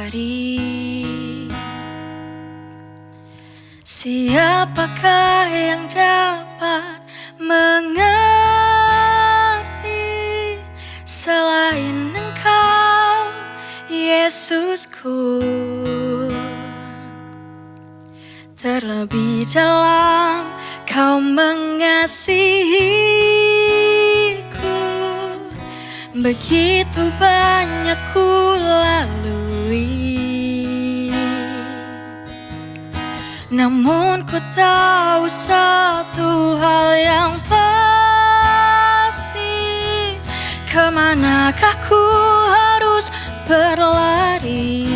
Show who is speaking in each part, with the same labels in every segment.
Speaker 1: mencari. Siapakah yang dapat mengerti selain Engkau, Yesusku? Terlebih dalam Kau mengasihiku, begitu banyak ku lalui. Namun ku tahu satu hal yang pasti, kemanakah ku harus berlari?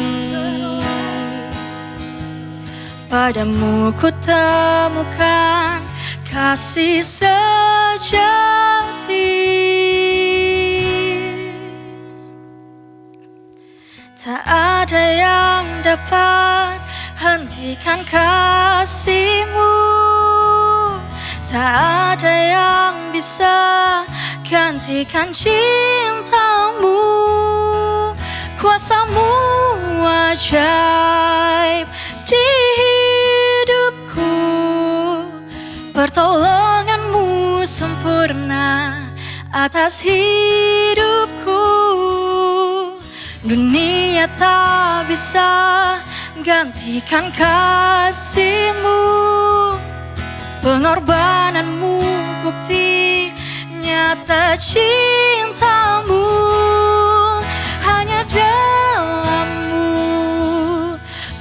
Speaker 1: Padamu ku temukan kasih sejati. Tak ada yang dapat hentikan kasih-Mu, tak ada yang bisa gantikan cinta-Mu. Kuasa-Mu ajaib di hidupku, pertolongan-Mu sempurna atas hidupku. Dunia tak bisa gantikan kasih-Mu, pengorbanan-Mu bukti nyata cinta-Mu. Hanya dalam-Mu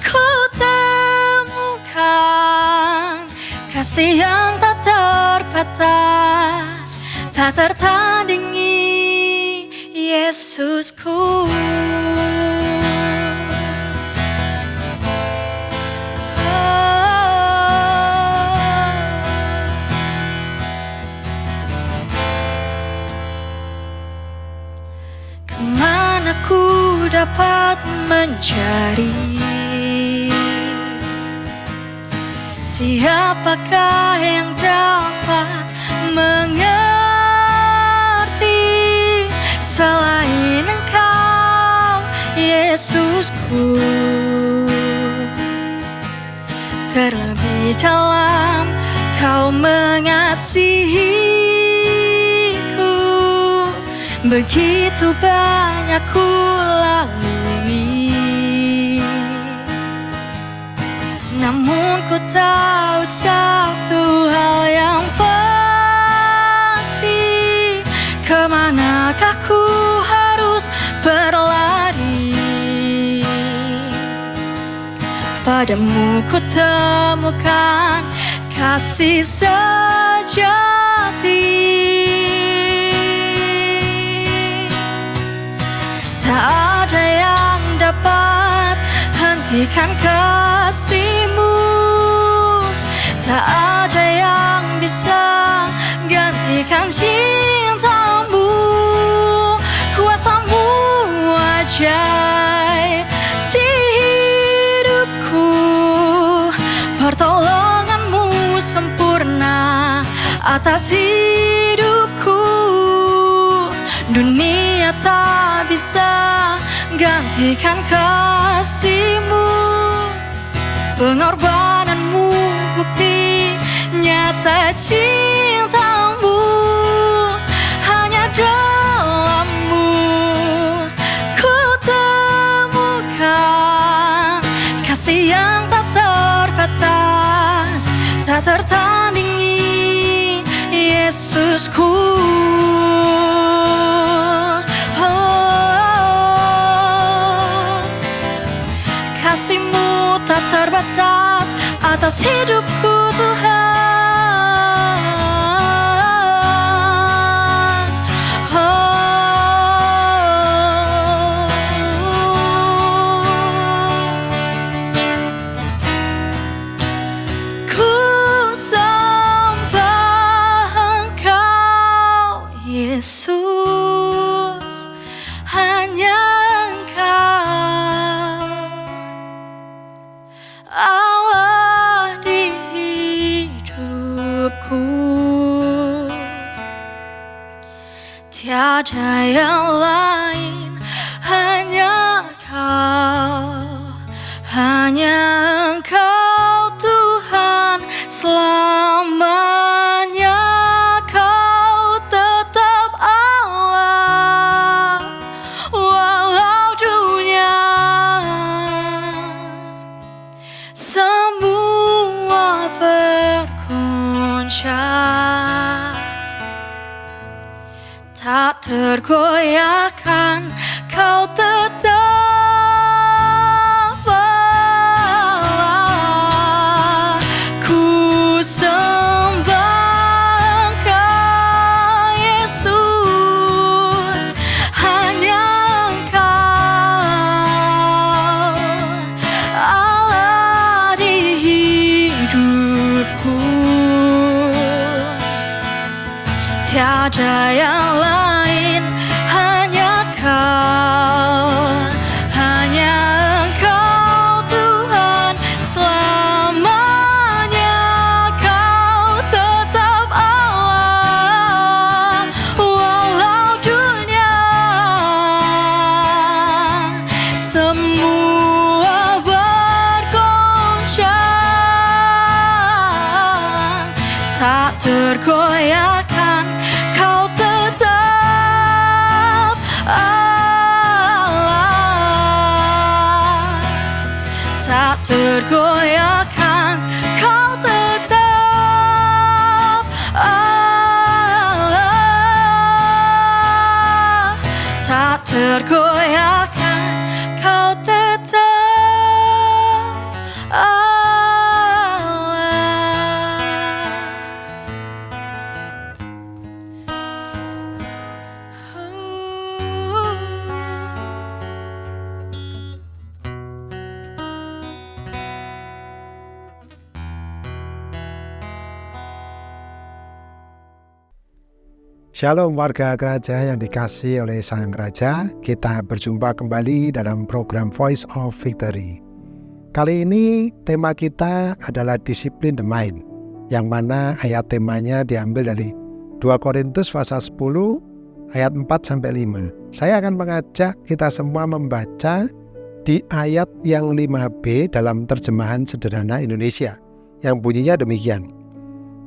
Speaker 1: ku temukan kasih yang tak terbatas, tak tertandingi, Yesusku. Kemana ku dapat mencari? Siapakah yang dapat mengerti selain Engkau, Yesusku? Terlebih dalam Kau mengasihiku, begitu banyak ku lalui. Namun ku tahu satu hal yang pasti, kemanakah ku harus berlari? Padamu ku temukan kasih sejati. Tak ada yang dapat hentikan kasih-Mu, tak ada yang bisa gantikan cinta-Mu. Kuasa-Mu ajaib di hidupku, pertolongan-Mu sempurna atas hidupku. Dunia tak bisa gantikan kasih-Mu, pengorbanan-Mu bukti nyata cinta-Mu. Hanya dalam-Mu ku temukan kasih yang tak terbatas, tak tertandingi, Yesusku. Kasih-Mu tak terbatas atas hidupku, Tuhan. Ku sembah Engkau, Yesus, hanya Engkau, Allah di hidupku. Tiada yang lain, hanya Kau. tergoyahkan, kau tetap Allah. Ku sembah Engkau Yesus, hanya Engkau Allah di hidupku. Tiada yang lain, hanya Kau, hanya Engkau Tuhan. Selamanya Kau tetap Allah, walau dunia semua bergoncang, tak tergoyahkan, Kau tetap Allah. Tak tergoyahkan, Kau tetap Allah. Tak tergoyahkan, Kau tetap Allah.
Speaker 2: Shalom warga Gereja yang dikasihi oleh Sang Raja. Kita berjumpa kembali dalam program Voice of Victory. Kali ini tema kita adalah disiplin the mind, yang mana ayat temanya diambil dari 2 Korintus pasal 10 ayat 4-5. Saya akan mengajak kita semua membaca di ayat yang 5b dalam terjemahan sederhana Indonesia, yang bunyinya demikian.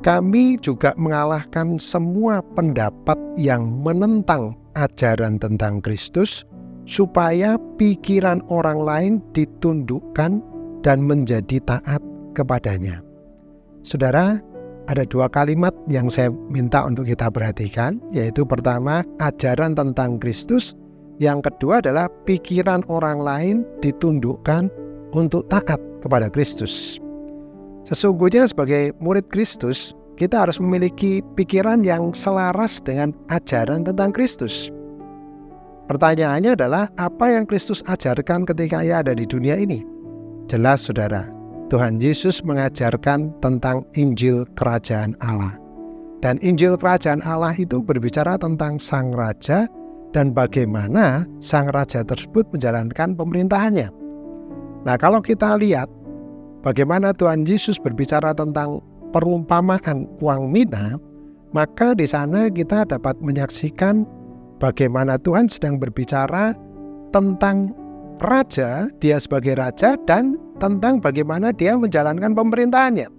Speaker 2: Kami juga mengalahkan semua pendapat yang menentang ajaran tentang Kristus, supaya pikiran orang lain ditundukkan dan menjadi taat kepadanya. Saudara, ada 2 kalimat yang saya minta untuk kita perhatikan, yaitu pertama, ajaran tentang Kristus, yang kedua adalah pikiran orang lain ditundukkan untuk taat kepada Kristus. Sesungguhnya sebagai murid Kristus, kita harus memiliki pikiran yang selaras dengan ajaran tentang Kristus. Pertanyaannya adalah, apa yang Kristus ajarkan ketika Ia ada di dunia ini? Jelas saudara, Tuhan Yesus mengajarkan tentang Injil Kerajaan Allah. Dan Injil Kerajaan Allah itu berbicara tentang Sang Raja dan bagaimana Sang Raja tersebut menjalankan pemerintahannya. Nah, kalau kita lihat bagaimana Tuhan Yesus berbicara tentang perumpamaan uang mina, maka di sana kita dapat menyaksikan bagaimana Tuhan sedang berbicara tentang raja, dia sebagai raja, dan tentang bagaimana dia menjalankan pemerintahannya.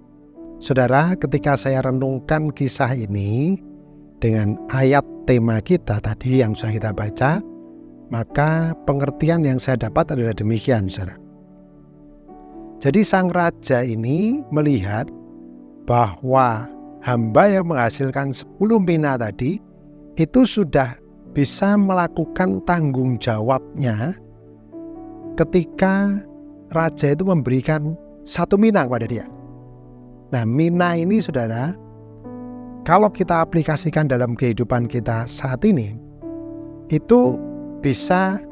Speaker 2: Saudara, ketika saya renungkan kisah ini dengan ayat tema kita tadi yang sudah kita baca, maka pengertian yang saya dapat adalah demikian, saudara. Jadi sang raja ini melihat bahwa hamba yang menghasilkan 10 mina tadi itu sudah bisa melakukan tanggung jawabnya ketika raja itu memberikan 1 mina kepada dia. Nah, mina ini saudara, kalau kita aplikasikan dalam kehidupan kita saat ini, itu bisa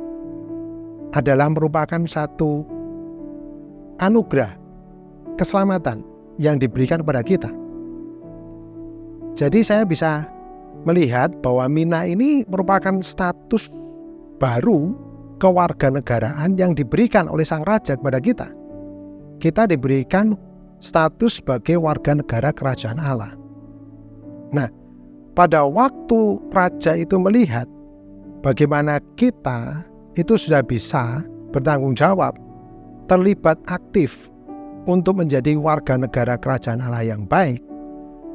Speaker 2: adalah merupakan satu anugerah keselamatan yang diberikan kepada kita. Jadi saya bisa melihat bahwa mina ini merupakan status baru kewarganegaraan yang diberikan oleh sang raja kepada kita. Kita diberikan status sebagai warga negara kerajaan Allah. Nah, pada waktu raja itu melihat bagaimana kita itu sudah bisa bertanggung jawab, terlibat aktif untuk menjadi warga negara kerajaan Allah yang baik,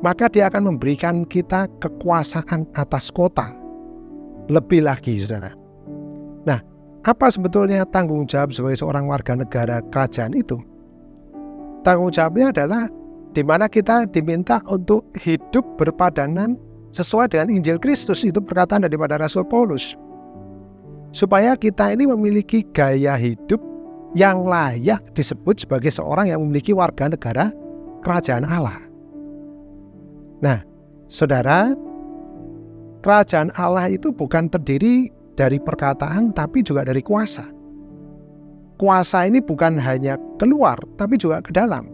Speaker 2: maka dia akan memberikan kita kekuasaan atas kota. Lebih lagi, saudara. Nah, apa sebetulnya tanggung jawab sebagai seorang warga negara kerajaan itu? Tanggung jawabnya adalah di mana kita diminta untuk hidup berpadanan sesuai dengan Injil Kristus. Itu perkataan daripada Rasul Paulus. Supaya kita ini memiliki gaya hidup yang layak disebut sebagai seorang yang memiliki warga negara kerajaan Allah. Nah, saudara, kerajaan Allah itu bukan terdiri dari perkataan tapi juga dari kuasa. Kuasa ini bukan hanya keluar tapi juga ke dalam.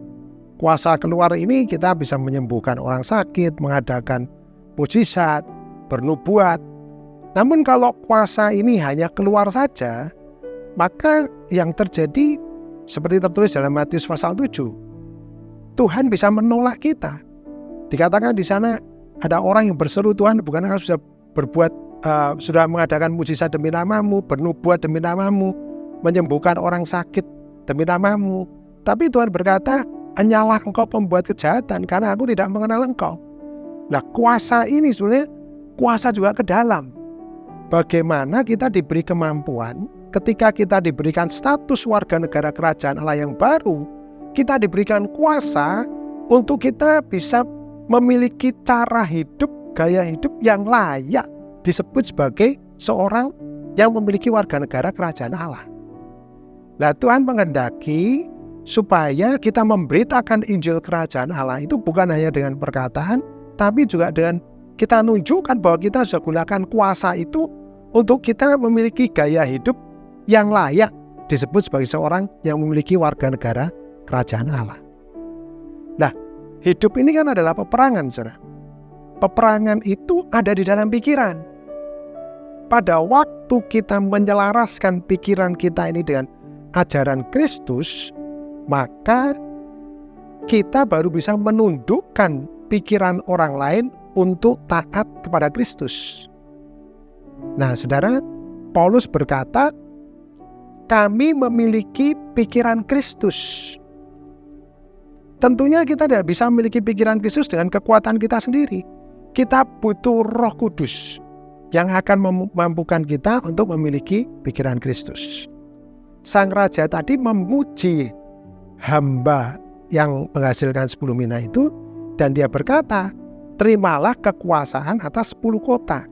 Speaker 2: Kuasa keluar ini kita bisa menyembuhkan orang sakit, mengadakan mukjizat, bernubuat. Namun kalau kuasa ini hanya keluar saja, maka yang terjadi seperti tertulis dalam Matius pasal 7, Tuhan bisa menolak kita. Dikatakan di sana ada orang yang berseru, Tuhan bukankah sudah sudah mengadakan mukjizat demi namamu, bernubuat demi namamu, menyembuhkan orang sakit demi namamu. Tapi Tuhan berkata, hanyalah engkau pembuat kejahatan karena aku tidak mengenal engkau. Nah, kuasa ini sebenarnya kuasa juga ke dalam. Bagaimana kita diberi kemampuan ketika kita diberikan status warga negara kerajaan Allah yang baru, kita diberikan kuasa untuk kita bisa memiliki cara hidup, gaya hidup yang layak disebut sebagai seorang yang memiliki warga negara kerajaan Allah. Nah, Tuhan menghendaki supaya kita memberitakan Injil kerajaan Allah itu bukan hanya dengan perkataan, tapi juga dengan kita nunjukkan bahwa kita sudah gunakan kuasa itu untuk kita memiliki gaya hidup yang layak disebut sebagai seorang yang memiliki warga negara kerajaan Allah. Nah, hidup ini kan adalah peperangan, saudara. Peperangan itu ada di dalam pikiran. Pada waktu kita menyelaraskan pikiran kita ini dengan ajaran Kristus, maka kita baru bisa menundukkan pikiran orang lain untuk taat kepada Kristus. Nah, saudara, Paulus berkata, kami memiliki pikiran Kristus. Tentunya kita tidak bisa memiliki pikiran Kristus dengan kekuatan kita sendiri. Kita butuh Roh Kudus yang akan memampukan kita untuk memiliki pikiran Kristus. Sang Raja tadi memuji hamba yang menghasilkan 10 mina itu, dan dia berkata, terimalah kekuasaan atas 10 kota.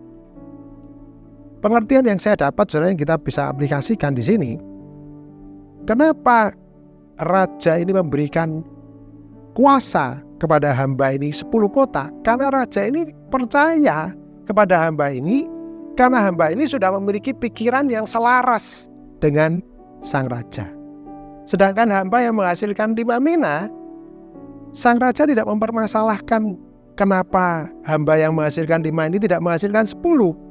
Speaker 2: Pengertian yang saya dapat, saudara, yang kita bisa aplikasikan di sini, kenapa Raja ini memberikan kuasa kepada hamba ini 10 kota? Karena Raja ini percaya kepada hamba ini, karena hamba ini sudah memiliki pikiran yang selaras dengan Sang Raja. Sedangkan hamba yang menghasilkan 5 mina, Sang Raja tidak mempermasalahkan kenapa hamba yang menghasilkan 5 ini tidak menghasilkan 10.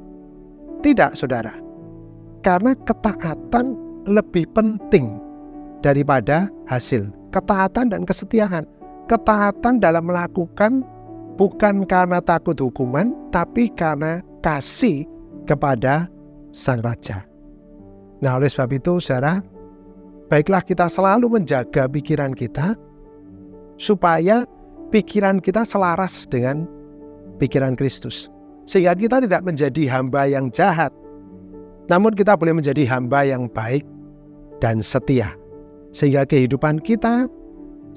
Speaker 2: Tidak, saudara. Karena ketaatan lebih penting daripada hasil. Ketaatan dan kesetiaan. Ketaatan dalam melakukan bukan karena takut hukuman, tapi karena kasih kepada Sang Raja. Nah, oleh sebab itu, saudara, baiklah kita selalu menjaga pikiran kita supaya pikiran kita selaras dengan pikiran Kristus. Sehingga kita tidak menjadi hamba yang jahat, namun kita boleh menjadi hamba yang baik dan setia. Sehingga kehidupan kita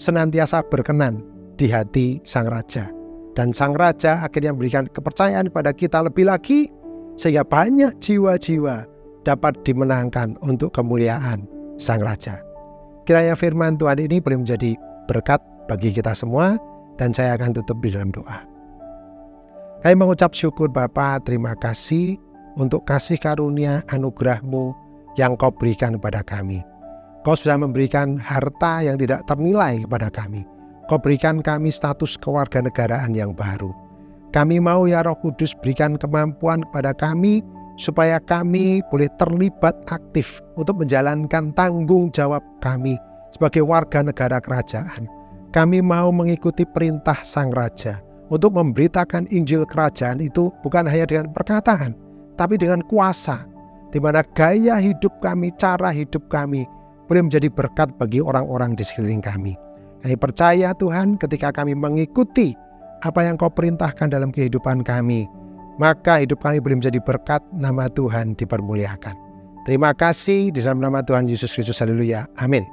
Speaker 2: senantiasa berkenan di hati Sang Raja. Dan Sang Raja akhirnya memberikan kepercayaan kepada kita lebih lagi, sehingga banyak jiwa-jiwa dapat dimenangkan untuk kemuliaan Sang Raja. Kiranya firman Tuhan ini boleh menjadi berkat bagi kita semua, dan saya akan tutup di dalam doa. Kami mengucap syukur Bapa, terima kasih untuk kasih karunia anugerah-Mu yang Kau berikan kepada kami. Kau sudah memberikan harta yang tidak ternilai kepada kami. Kau berikan kami status kewarganegaraan yang baru. Kami mau ya Roh Kudus berikan kemampuan kepada kami supaya kami boleh terlibat aktif untuk menjalankan tanggung jawab kami sebagai warga negara kerajaan. Kami mau mengikuti perintah Sang Raja untuk memberitakan Injil kerajaan itu bukan hanya dengan perkataan, tapi dengan kuasa, di mana gaya hidup kami, cara hidup kami boleh menjadi berkat bagi orang-orang di sekeliling kami. Kami percaya Tuhan, ketika kami mengikuti apa yang Kau perintahkan dalam kehidupan kami, maka hidup kami boleh menjadi berkat, nama Tuhan dipermuliakan. Terima kasih di dalam nama Tuhan Yesus Kristus. Haleluya. Amin.